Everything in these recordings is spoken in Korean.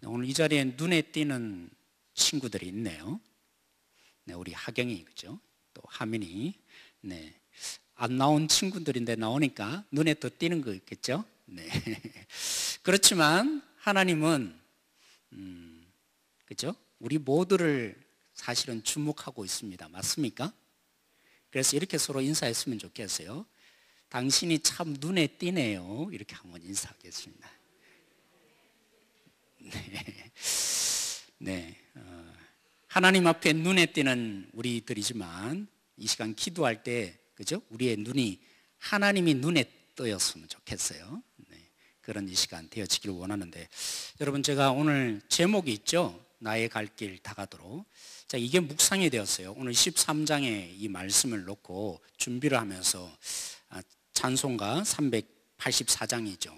오늘 이 자리에 눈에 띄는 친구들이 있네요. 네, 우리 하경이, 그죠? 또 하민이. 네. 안 나온 친구들인데 나오니까 눈에 더 띄는 거 있겠죠? 네. 그렇지만 하나님은, 그죠? 우리 모두를 사실은 주목하고 있습니다. 맞습니까? 그래서 이렇게 서로 인사했으면 좋겠어요. 당신이 참 눈에 띄네요. 이렇게 한번 인사하겠습니다. 네. 네. 하나님 앞에 눈에 띄는 우리들이지만 이 시간 기도할 때, 그죠? 우리의 눈이 하나님이 눈에 떠였으면 좋겠어요. 네. 그런 이 시간 되어지기를 원하는데, 여러분, 제가 오늘 제목이 있죠? 나의 갈 길 다가도록. 자, 이게 묵상이 되었어요. 오늘 13장에 이 말씀을 놓고 준비를 하면서 찬송가 384장이죠.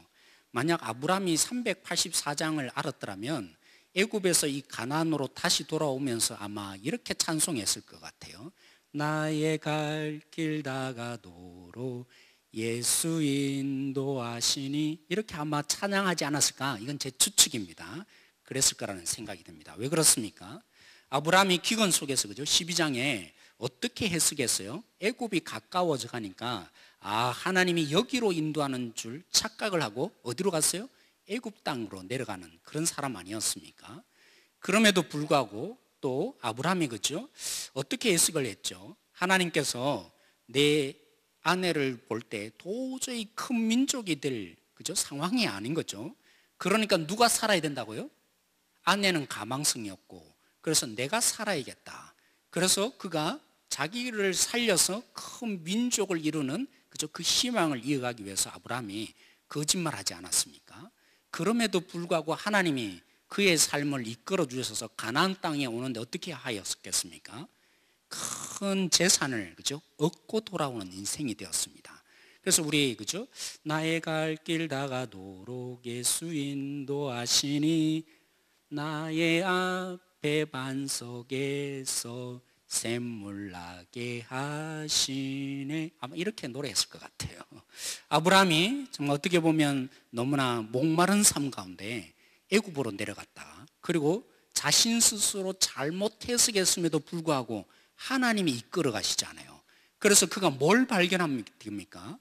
만약 아브라함이 384장을 알았더라면 애굽에서 이 가나안으로 다시 돌아오면서 아마 이렇게 찬송했을 것 같아요. 나의 갈 길 다가도록 예수 인도하시니, 이렇게 아마 찬양하지 않았을까? 이건 제 추측입니다. 그랬을 거라는 생각이 듭니다. 왜 그렇습니까? 아브라함이 기근 속에서, 그죠? 12장에 어떻게 해석했어요? 애굽이 가까워져 가니까 하나님이 여기로 인도하는 줄 착각을 하고 어디로 갔어요? 애굽 땅으로 내려가는 그런 사람 아니었습니까? 그럼에도 불구하고 또 아브라함이, 그죠? 어떻게 해석을 했죠? 하나님께서 내 아내를 볼 때 도저히 큰 민족이 될, 그죠? 상황이 아닌 거죠. 그러니까 누가 살아야 된다고요? 아내는 가망성이 없고, 그래서 내가 살아야겠다. 그래서 그가 자기를 살려서 큰 민족을 이루는, 그죠? 그 희망을 이어가기 위해서 아브라함이 거짓말하지 않았습니까? 그럼에도 불구하고 하나님이 그의 삶을 이끌어 주셔서 가나안 땅에 오는데 어떻게 하였겠습니까? 큰 재산을, 그죠? 얻고 돌아오는 인생이 되었습니다. 그래서 우리, 그죠? 나의 갈 길 다가도록 예수 인도하시니 나의 앞에 반석에서 샘물 나게 하시네. 아마 이렇게 노래했을 것 같아요. 아브라함이 정말 어떻게 보면 너무나 목마른 삶 가운데 애굽으로 내려갔다. 그리고 자신 스스로 잘못 해석했음에도 불구하고 하나님이 이끌어 가시잖아요. 그래서 그가 뭘 발견합니까?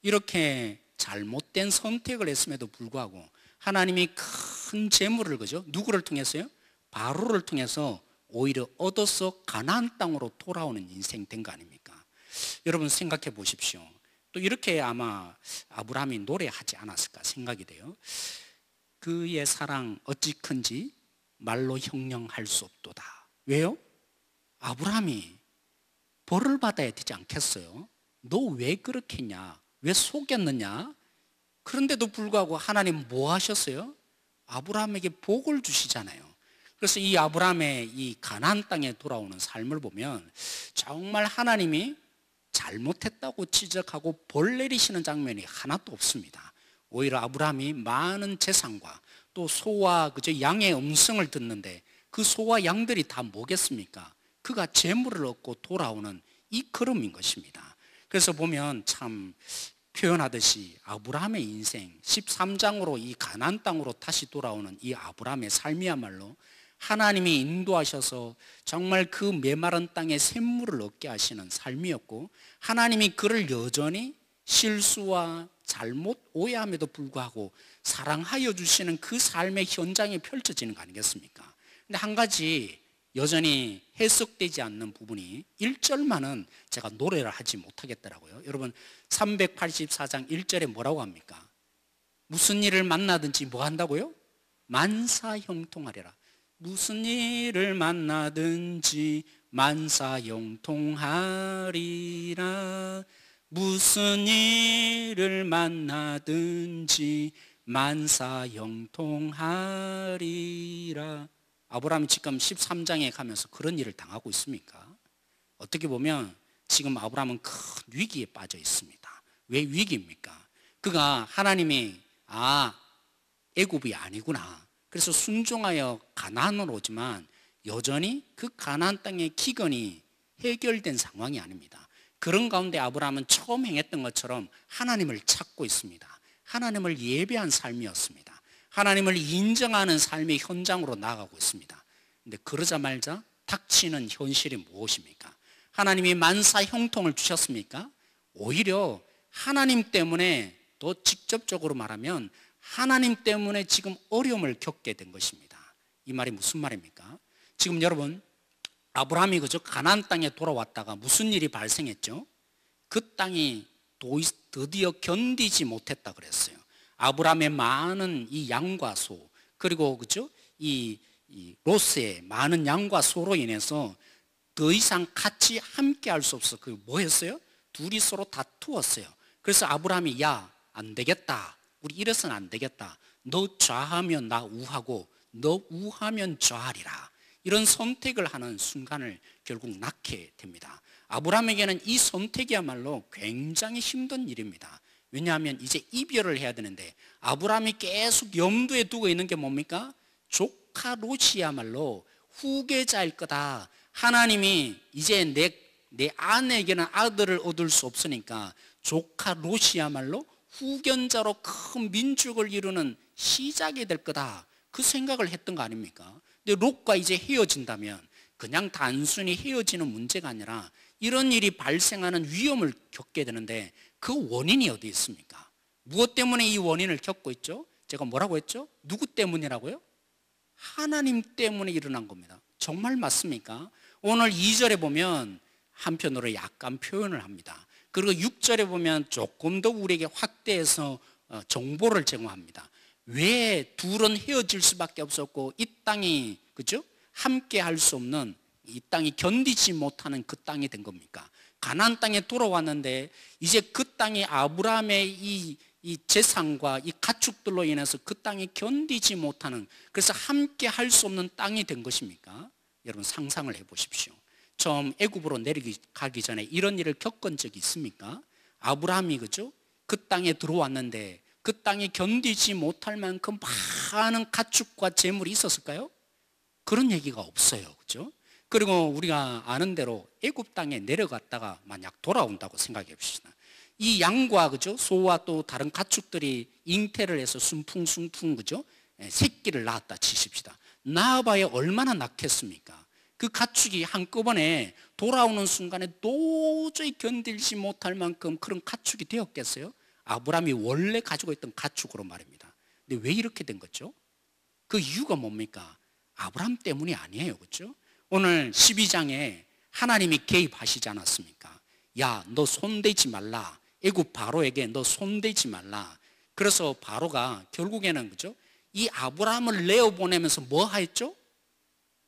이렇게 잘못된 선택을 했음에도 불구하고 하나님이 큰 재물을, 그죠? 누구를 통해서요? 바로를 통해서 오히려 얻어서 가나안 땅으로 돌아오는 인생 된 거 아닙니까? 여러분 생각해 보십시오. 또 이렇게 아마 아브라함이 노래하지 않았을까 생각이 돼요. 그의 사랑 어찌 큰지 말로 형용할 수 없도다. 왜요? 아브라함이 벌을 받아야 되지 않겠어요? 너 왜 그렇게 했냐? 왜 속였느냐? 그런데도 불구하고 하나님 뭐 하셨어요? 아브라함에게 복을 주시잖아요. 그래서 이 아브라함의 이 가나안 땅에 돌아오는 삶을 보면 정말 하나님이 잘못했다고 지적하고 벌 내리시는 장면이 하나도 없습니다. 오히려 아브라함이 많은 재산과 또 소와, 그죠? 양의 음성을 듣는데 그 소와 양들이 다 뭐겠습니까? 그가 재물을 얻고 돌아오는 이 걸음인 것입니다. 그래서 보면 참 표현하듯이 아브라함의 인생 13장으로 이 가나안 땅으로 다시 돌아오는 이 아브라함의 삶이야말로 하나님이 인도하셔서 정말 그 메마른 땅에 샘물을 얻게 하시는 삶이었고, 하나님이 그를 여전히 실수와 잘못 오해함에도 불구하고 사랑하여 주시는 그 삶의 현장에 펼쳐지는 거 아니겠습니까? 근데 한 가지 여전히 해석되지 않는 부분이 1절만은 제가 노래를 하지 못하겠더라고요. 여러분 384장 1절에 뭐라고 합니까? 무슨 일을 만나든지 뭐 한다고요? 만사형통하리라. 무슨 일을 만나든지 만사형통하리라. 무슨 일을 만나든지 만사형통하리라. 아브라함이 지금 13장에 가면서 그런 일을 당하고 있습니까? 어떻게 보면 지금 아브라함은 큰 위기에 빠져 있습니다. 왜 위기입니까? 그가 하나님이 애굽이 아니구나, 그래서 순종하여 가나안으로 오지만 여전히 그 가나안 땅의 기근이 해결된 상황이 아닙니다. 그런 가운데 아브라함은 처음 행했던 것처럼 하나님을 찾고 있습니다. 하나님을 예배한 삶이었습니다. 하나님을 인정하는 삶의 현장으로 나아가고 있습니다. 근데 그러자마자 닥치는 현실이 무엇입니까? 하나님이 만사 형통을 주셨습니까? 오히려 하나님 때문에 더 직접적으로 말하면 하나님 때문에 지금 어려움을 겪게 된 것입니다. 이 말이 무슨 말입니까? 지금 여러분, 아브라함이 그저 가나안 땅에 돌아왔다가 무슨 일이 발생했죠? 그 땅이 드디어 견디지 못했다 그랬어요. 아브라함의 많은 이 양과 소, 그리고 그죠? 이 롯의 많은 양과 소로 인해서 더 이상 같이 함께 할 수 없어. 그 뭐 했어요? 둘이 서로 다투었어요. 그래서 아브라함이 야, 안 되겠다. 우리 이래서는 안 되겠다. 너 좌하면 나 우하고 너 우하면 좌하리라. 이런 선택을 하는 순간을 결국 낳게 됩니다. 아브라함에게는 이 선택이야말로 굉장히 힘든 일입니다. 왜냐하면 이제 이별을 해야 되는데 아브라함이 계속 염두에 두고 있는 게 뭡니까? 조카 롯이야말로 후계자일 거다. 하나님이 이제 내 아내에게는 아들을 얻을 수 없으니까 조카 롯이야말로 후견자로 큰 민족을 이루는 시작이 될 거다. 그 생각을 했던 거 아닙니까? 근데 롯과 이제 헤어진다면 그냥 단순히 헤어지는 문제가 아니라 이런 일이 발생하는 위험을 겪게 되는데 그 원인이 어디 있습니까? 무엇 때문에 이 원인을 겪고 있죠? 제가 뭐라고 했죠? 누구 때문이라고요? 하나님 때문에 일어난 겁니다. 정말 맞습니까? 오늘 2절에 보면 한편으로 약간 표현을 합니다. 그리고 6절에 보면 조금 더 우리에게 확대해서 정보를 제공합니다. 왜 둘은 헤어질 수밖에 없었고 이 땅이 그죠? 함께 할 수 없는 이 땅이 견디지 못하는 그 땅이 된 겁니까? 가나안 땅에 돌아왔는데 이제 그 땅이 아브라함의 이 재산과 이 가축들로 인해서 그 땅이 견디지 못하는, 그래서 함께 할 수 없는 땅이 된 것입니까? 여러분 상상을 해 보십시오. 처음 애굽으로 내려가기 전에 이런 일을 겪은 적이 있습니까? 아브라함이 그죠? 그 땅에 들어왔는데 그 땅이 견디지 못할 만큼 많은 가축과 재물이 있었을까요? 그런 얘기가 없어요. 그죠? 그리고 우리가 아는 대로 애굽 땅에 내려갔다가 만약 돌아온다고 생각해 봅시다. 이 양과 그죠? 소와 또 다른 가축들이 잉태를 해서 순풍순풍 그죠? 새끼를 낳았다 치십시다. 낳아봐야 얼마나 낳겠습니까? 그 가축이 한꺼번에 돌아오는 순간에 도저히 견딜지 못할 만큼 그런 가축이 되었겠어요? 아브라함이 원래 가지고 있던 가축으로 말입니다. 근데 왜 이렇게 된 거죠? 그 이유가 뭡니까? 아브라함 때문이 아니에요. 그렇죠? 오늘 12장에 하나님이 개입하시지 않았습니까? 야, 너 손대지 말라. 애굽 바로에게 너 손대지 말라. 그래서 바로가 결국에는 그죠? 이 아브라함을 내어보내면서 뭐 하였죠?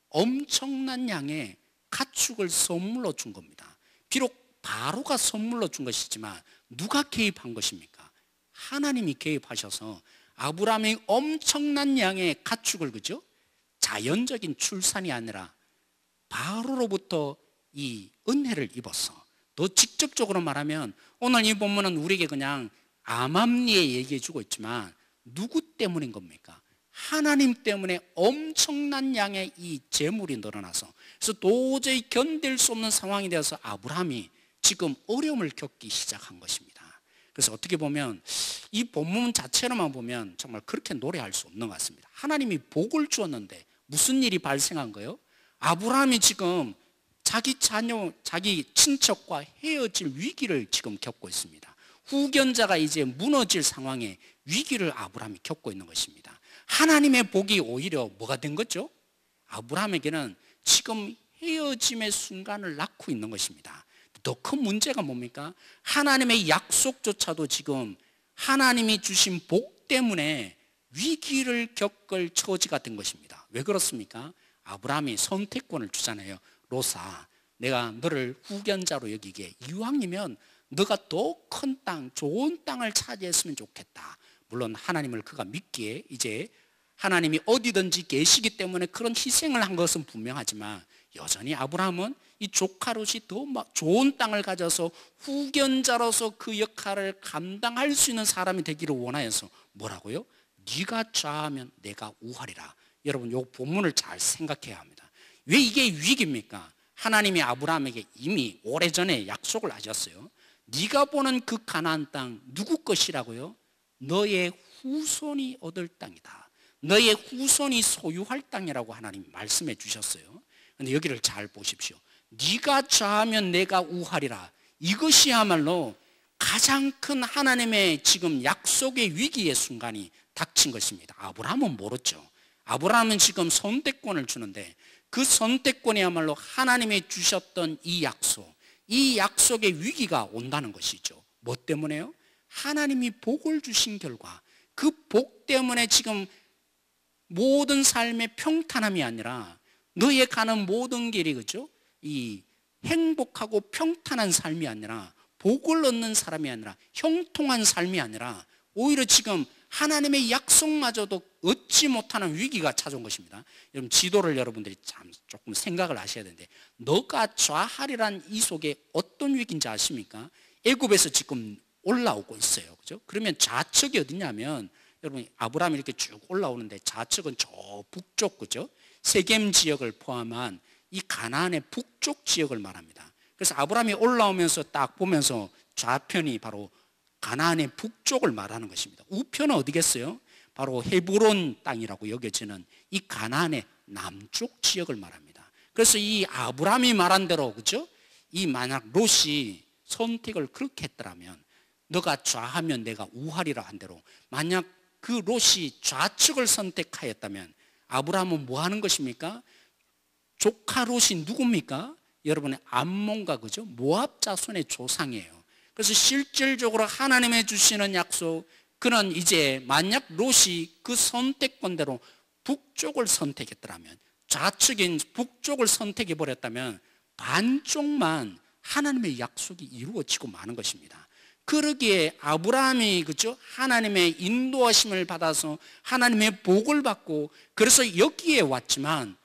엄청난 양의 가축을 선물로 준 겁니다. 비록 바로가 선물로 준 것이지만 누가 개입한 것입니까? 하나님이 개입하셔서 아브라함이 엄청난 양의 가축을 그죠? 자연적인 출산이 아니라 바로로부터 이 은혜를 입어서, 더 직접적으로 말하면 오늘 이 본문은 우리에게 그냥 암암리에 얘기해 주고 있지만 누구 때문인 겁니까? 하나님 때문에 엄청난 양의 이 재물이 늘어나서, 그래서 도저히 견딜 수 없는 상황이 되어서 아브라함이 지금 어려움을 겪기 시작한 것입니다. 그래서 어떻게 보면 이 본문 자체로만 보면 정말 그렇게 노래할 수 없는 것 같습니다. 하나님이 복을 주었는데 무슨 일이 발생한 거예요? 아브라함이 지금 자기 자녀, 자기 친척과 헤어질 위기를 지금 겪고 있습니다. 후견자가 이제 무너질 상황에 위기를 아브라함이 겪고 있는 것입니다. 하나님의 복이 오히려 뭐가 된 거죠? 아브라함에게는 지금 헤어짐의 순간을 낳고 있는 것입니다. 더 큰 문제가 뭡니까? 하나님의 약속조차도 지금 하나님이 주신 복 때문에 위기를 겪을 처지가 된 것입니다. 왜 그렇습니까? 아브라함이 선택권을 주잖아요. 롯아, 내가 너를 후견자로 여기게, 이왕이면 너가 더 큰 땅, 좋은 땅을 차지했으면 좋겠다. 물론 하나님을 그가 믿기에 이제 하나님이 어디든지 계시기 때문에 그런 희생을 한 것은 분명하지만 여전히 아브라함은 이 조카 롯이 더 막 좋은 땅을 가져서 후견자로서 그 역할을 감당할 수 있는 사람이 되기를 원하여서 뭐라고요? 네가 좌하면 내가 우하리라. 여러분 이 본문을 잘 생각해야 합니다. 왜 이게 위기입니까? 하나님이 아브라함에게 이미 오래전에 약속을 하셨어요. 네가 보는 그 가나안 땅 누구 것이라고요? 너의 후손이 얻을 땅이다. 너의 후손이 소유할 땅이라고 하나님 말씀해 주셨어요. 그런데 여기를 잘 보십시오. 네가 좌하면 내가 우하리라. 이것이야말로 가장 큰 하나님의 지금 약속의 위기의 순간이 닥친 것입니다. 아브라함은 모르죠. 아브라함은 지금 선택권을 주는데 그 선택권이야말로 하나님이 주셨던 이 약속, 이 약속의 위기가 온다는 것이죠. 뭐 때문에요? 하나님이 복을 주신 결과 그 복 때문에 지금 모든 삶의 평탄함이 아니라 너의 가는 모든 길이 그죠? 이 행복하고 평탄한 삶이 아니라 복을 얻는 사람이 아니라 형통한 삶이 아니라 오히려 지금 하나님의 약속마저도 얻지 못하는 위기가 찾아온 것입니다. 여러분 지도를 여러분들이 참 조금 생각을 하셔야 되는데 너가 좌하리란 이 속에 어떤 위기인지 아십니까? 애굽에서 지금 올라오고 있어요. 그죠? 그러면 좌측이 어디냐면 여러분 아브라함이 이렇게 쭉 올라오는데 좌측은 저 북쪽 그죠? 세겜 지역을 포함한 이 가나안의 북쪽 지역을 말합니다. 그래서 아브라함이 올라오면서 딱 보면서 좌편이 바로 가나안의 북쪽을 말하는 것입니다. 우편은 어디겠어요? 바로 헤브론 땅이라고 여겨지는 이 가나안의 남쪽 지역을 말합니다. 그래서 이 아브라함이 말한 대로 그죠? 이 만약 롯이 선택을 그렇게 했더라면 너가 좌하면 내가 우하리라 한 대로 만약 그 롯이 좌측을 선택하였다면 아브라함은 뭐 하는 것입니까? 조카 롯이 누굽니까? 여러분의 암몬과 그죠? 모압 자손의 조상이에요. 그래서 실질적으로 하나님의 주시는 약속, 그는 이제 만약 롯이 그 선택권대로 북쪽을 선택했더라면, 좌측인 북쪽을 선택해 버렸다면 반쪽만 하나님의 약속이 이루어지고 마는 것입니다. 그러기에 아브라함이 그죠? 하나님의 인도하심을 받아서 하나님의 복을 받고 그래서 여기에 왔지만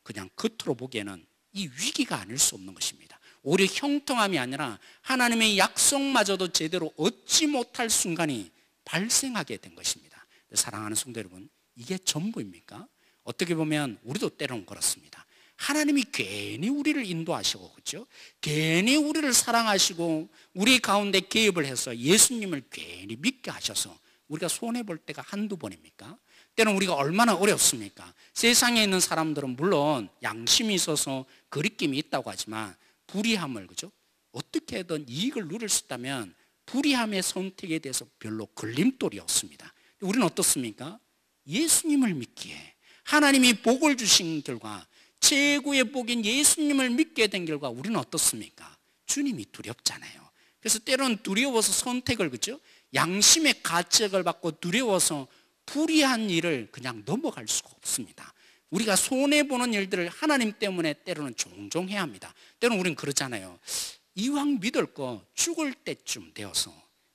그냥 겉으로 보기에는 이 위기가 아닐 수 없는 것입니다. 오히려 형통함이 아니라 하나님의 약속마저도 제대로 얻지 못할 순간이 발생하게 된 것입니다. 사랑하는 성도 여러분, 이게 전부입니까? 어떻게 보면 우리도 때로는 그렇습니다. 하나님이 괜히 우리를 인도하시고 그렇죠? 괜히 우리를 사랑하시고 우리 가운데 개입을 해서 예수님을 괜히 믿게 하셔서 우리가 손해볼 때가 한두 번입니까? 때는 우리가 얼마나 어렵습니까? 세상에 있는 사람들은 물론 양심이 있어서 거리낌이 있다고 하지만 불의함을 그죠? 어떻게든 이익을 누릴 수 있다면 불의함의 선택에 대해서 별로 걸림돌이 없습니다. 우리는 어떻습니까? 예수님을 믿기에 하나님이 복을 주신 결과 최고의 복인 예수님을 믿게 된 결과 우리는 어떻습니까? 주님이 두렵잖아요. 그래서 때로는 두려워서 선택을 그죠? 양심의 가책을 받고 두려워서 불의한 일을 그냥 넘어갈 수가 없습니다. 우리가 손해보는 일들을 하나님 때문에 때로는 종종 해야 합니다. 때로는 우리는 그러잖아요. 이왕 믿을 거 죽을 때쯤 되어서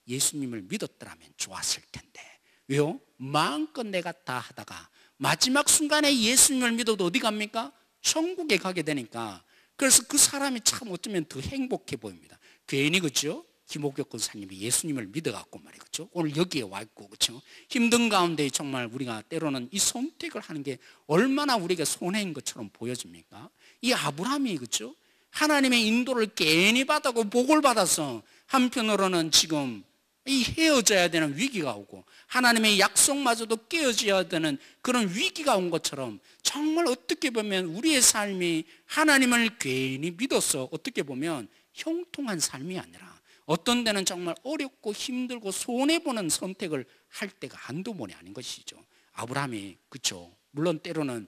예수님을 믿었더라면 좋았을 텐데 왜요? 마음껏 내가 다 하다가 마지막 순간에 예수님을 믿어도 어디 갑니까? 천국에 가게 되니까 그래서 그 사람이 참 어쩌면 더 행복해 보입니다. 괜히 그죠? 김옥혁 권사님이 예수님을 믿어갖고 말이죠. 오늘 여기에 와 있고 그렇죠. 힘든 가운데 정말 우리가 때로는 이 선택을 하는 게 얼마나 우리에게 손해인 것처럼 보여집니까? 이 아브라함이 그렇죠. 하나님의 인도를 괜히 받았고 복을 받아서 한편으로는 지금 이 헤어져야 되는 위기가 오고 하나님의 약속마저도 깨어져야 되는 그런 위기가 온 것처럼 정말 어떻게 보면 우리의 삶이 하나님을 괜히 믿어서 어떻게 보면 형통한 삶이 아니라 어떤 데는 정말 어렵고 힘들고 손해보는 선택을 할 때가 한두 번이 아닌 것이죠. 아브라함이 그렇죠. 물론 때로는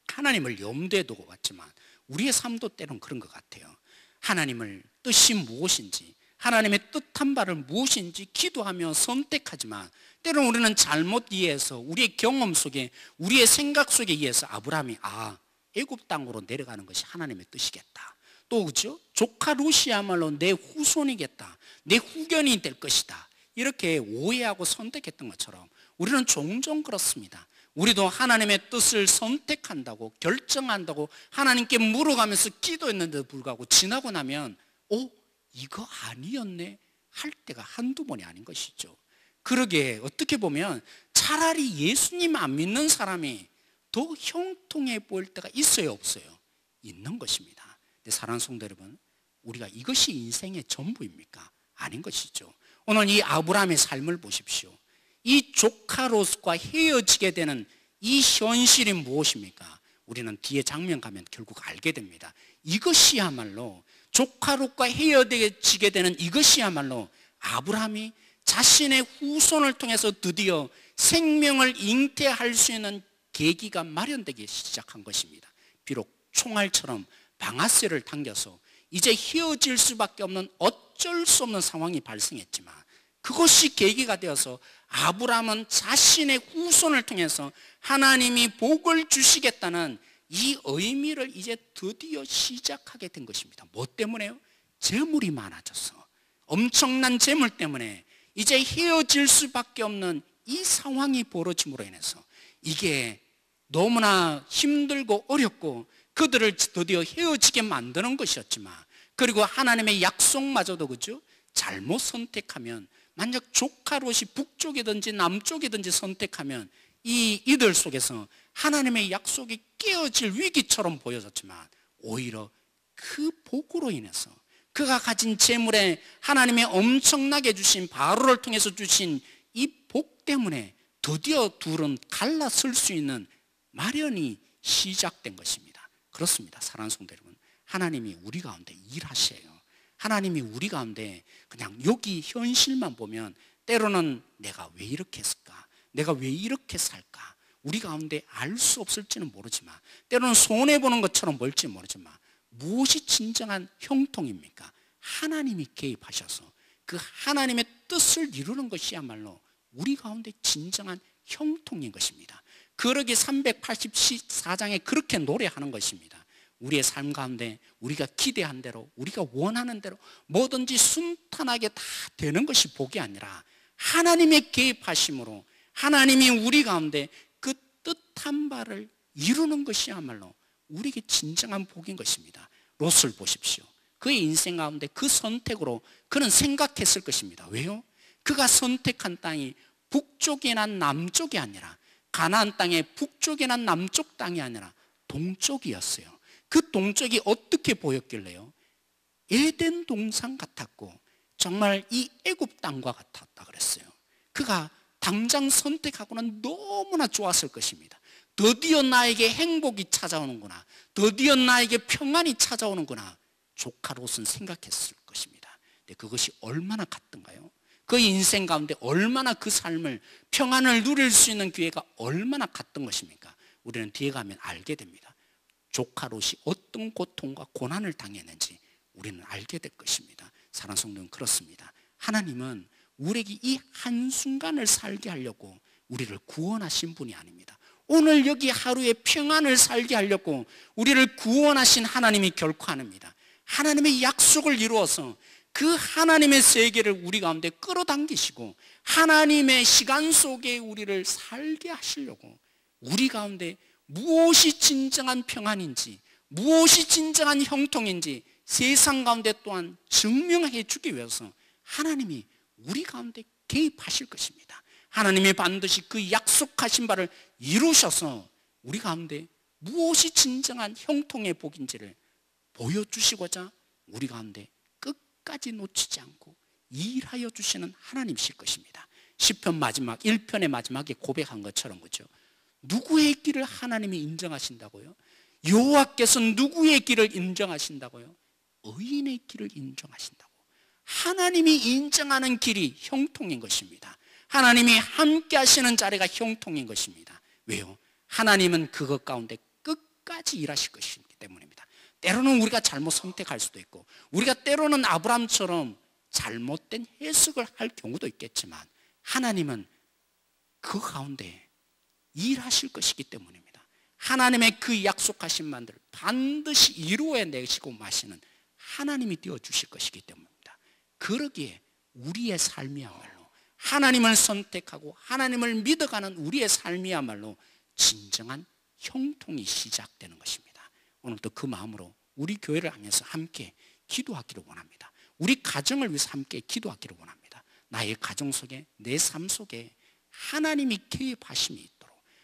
하나님을 염두에 두고 왔지만 우리의 삶도 때로는 그런 것 같아요. 하나님을 뜻이 무엇인지 하나님의 뜻한 바를 무엇인지 기도하며 선택하지만 때로는 우리는 잘못 이해해서 우리의 경험 속에 우리의 생각 속에 의해서 아브라함이 애굽 땅으로 내려가는 것이 하나님의 뜻이겠다. 또 그죠? 조카 롯이야말로 내 후손이겠다. 내 후견이 될 것이다. 이렇게 오해하고 선택했던 것처럼 우리는 종종 그렇습니다. 우리도 하나님의 뜻을 선택한다고 결정한다고 하나님께 물어가면서 기도했는데도 불구하고 지나고 나면 이거 아니었네 할 때가 한두 번이 아닌 것이죠. 그러게 어떻게 보면 차라리 예수님 안 믿는 사람이 더 형통해 보일 때가 있어요 없어요? 있는 것입니다. 사랑하는 성도 여러분, 우리가 이것이 인생의 전부입니까? 아닌 것이죠. 오늘 이 아브라함의 삶을 보십시오. 이 조카 롯과 헤어지게 되는 이 이 현실이 무엇입니까? 우리는 뒤에 장면 가면 결국 알게 됩니다. 이것이야말로 조카 롯과 헤어지게 되는 이것이야말로 아브라함이 자신의 후손을 통해서 드디어 생명을 잉태할 수 있는 계기가 마련되기 시작한 것입니다. 비록 총알처럼 방아쇠를 당겨서 이제 헤어질 수밖에 없는 어쩔 수 없는 상황이 발생했지만 그것이 계기가 되어서 아브라함은 자신의 후손을 통해서 하나님이 복을 주시겠다는 이 의미를 이제 드디어 시작하게 된 것입니다. 뭐 때문에요? 재물이 많아져서, 엄청난 재물 때문에 이제 헤어질 수밖에 없는 이 상황이 벌어짐으로 인해서 이게 너무나 힘들고 어렵고 그들을 드디어 헤어지게 만드는 것이었지만, 그리고 하나님의 약속마저도 그죠? 잘못 선택하면, 만약 조카 롯이 북쪽이든지 남쪽이든지 선택하면 이들 속에서 하나님의 약속이 깨어질 위기처럼 보여졌지만, 오히려 그 복으로 인해서 그가 가진 재물에 하나님의 엄청나게 주신, 바로를 통해서 주신 이 복 때문에 드디어 둘은 갈라설 수 있는 마련이 시작된 것입니다. 그렇습니다. 사랑하는 성도 여러분, 하나님이 우리 가운데 일하셔요. 하나님이 우리 가운데 그냥 여기 현실만 보면 때로는 내가 왜 이렇게 했을까? 내가 왜 이렇게 살까? 우리 가운데 알 수 없을지는 모르지만, 때로는 손해보는 것처럼 보일지 모르지만, 무엇이 진정한 형통입니까? 하나님이 개입하셔서 그 하나님의 뜻을 이루는 것이야말로 우리 가운데 진정한 형통인 것입니다. 그러기 384장에 그렇게 노래하는 것입니다. 우리의 삶 가운데 우리가 기대한 대로, 우리가 원하는 대로 뭐든지 순탄하게 다 되는 것이 복이 아니라 하나님의 개입하심으로 하나님이 우리 가운데 그 뜻한 바를 이루는 것이야말로 우리에게 진정한 복인 것입니다. 롯을 보십시오. 그의 인생 가운데 그 선택으로 그는 생각했을 것입니다. 왜요? 그가 선택한 땅이 북쪽이나 남쪽이 아니라, 가나안 땅의 북쪽이나 남쪽 땅이 아니라 동쪽이었어요. 그 동쪽이 어떻게 보였길래요? 에덴 동산 같았고 정말 이 애굽 땅과 같았다 그랬어요. 그가 당장 선택하고는 너무나 좋았을 것입니다. 드디어 나에게 행복이 찾아오는구나, 드디어 나에게 평안이 찾아오는구나, 조카 롯은 생각했을 것입니다. 근데 그것이 얼마나 같던가요? 그 인생 가운데 얼마나 그 삶을, 평안을 누릴 수 있는 기회가 얼마나 같던 것입니까? 우리는 뒤에 가면 알게 됩니다. 조카 롯이 어떤 고통과 고난을 당했는지 우리는 알게 될 것입니다. 사랑하는 성도는 그렇습니다. 하나님은 우리에게 이 한순간을 살게 하려고 우리를 구원하신 분이 아닙니다. 오늘 여기 하루의 평안을 살게 하려고 우리를 구원하신 하나님이 결코 아닙니다. 하나님의 약속을 이루어서 그 하나님의 세계를 우리 가운데 끌어당기시고 하나님의 시간 속에 우리를 살게 하시려고 우리 가운데 무엇이 진정한 평안인지, 무엇이 진정한 형통인지 세상 가운데 또한 증명해 주기 위해서 하나님이 우리 가운데 개입하실 것입니다. 하나님이 반드시 그 약속하신 바를 이루셔서 우리 가운데 무엇이 진정한 형통의 복인지를 보여주시고자 우리 가운데 끝까지 놓치지 않고 일하여 주시는 하나님이실 것입니다. 시편 마지막 1편의 마지막에 고백한 것처럼, 그죠? 누구의 길을 하나님이 인정하신다고요? 여호와께서 누구의 길을 인정하신다고요? 의인의 길을 인정하신다고. 하나님이 인정하는 길이 형통인 것입니다. 하나님이 함께 하시는 자리가 형통인 것입니다. 왜요? 하나님은 그것 가운데 끝까지 일하실 것이기 때문입니다. 때로는 우리가 잘못 선택할 수도 있고, 우리가 때로는 아브라함처럼 잘못된 해석을 할 경우도 있겠지만, 하나님은 그 가운데 일하실 것이기 때문입니다. 하나님의 그 약속하신 바들을 반드시 이루어내시고 마시는 하나님이 되어주실 것이기 때문입니다. 그러기에 우리의 삶이야말로, 하나님을 선택하고 하나님을 믿어가는 우리의 삶이야말로 진정한 형통이 시작되는 것입니다. 오늘도 그 마음으로 우리 교회를 향해서 함께 기도하기를 원합니다. 우리 가정을 위해서 함께 기도하기를 원합니다. 나의 가정 속에, 내 삶 속에 하나님이 개입하심이 있도록,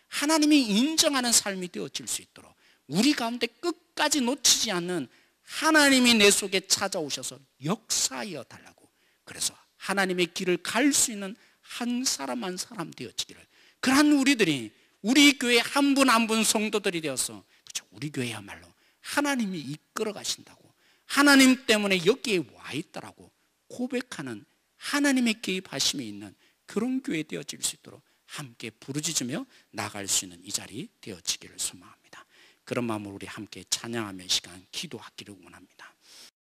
하나님이 인정하는 삶이 되어질 수 있도록 우리 가운데 끝까지 놓치지 않는 하나님이 내 속에 찾아오셔서 역사하여 달라고, 그래서 하나님의 길을 갈 수 있는 한 사람 한 사람 되어지기를, 그러한 우리들이 우리 교회 한 분 한 분 성도들이 되어서 그렇죠? 우리 교회야말로 하나님이 이끌어 가신다고, 하나님 때문에 여기에 와 있다라고 고백하는 하나님의 개입하심이 있는 그런 교회 되어질 수 있도록 함께 부르짖으며 나갈 수 있는 이 자리 되어지기를 소망합니다. 그런 마음으로 우리 함께 찬양하며 이 시간 기도하기를 원합니다.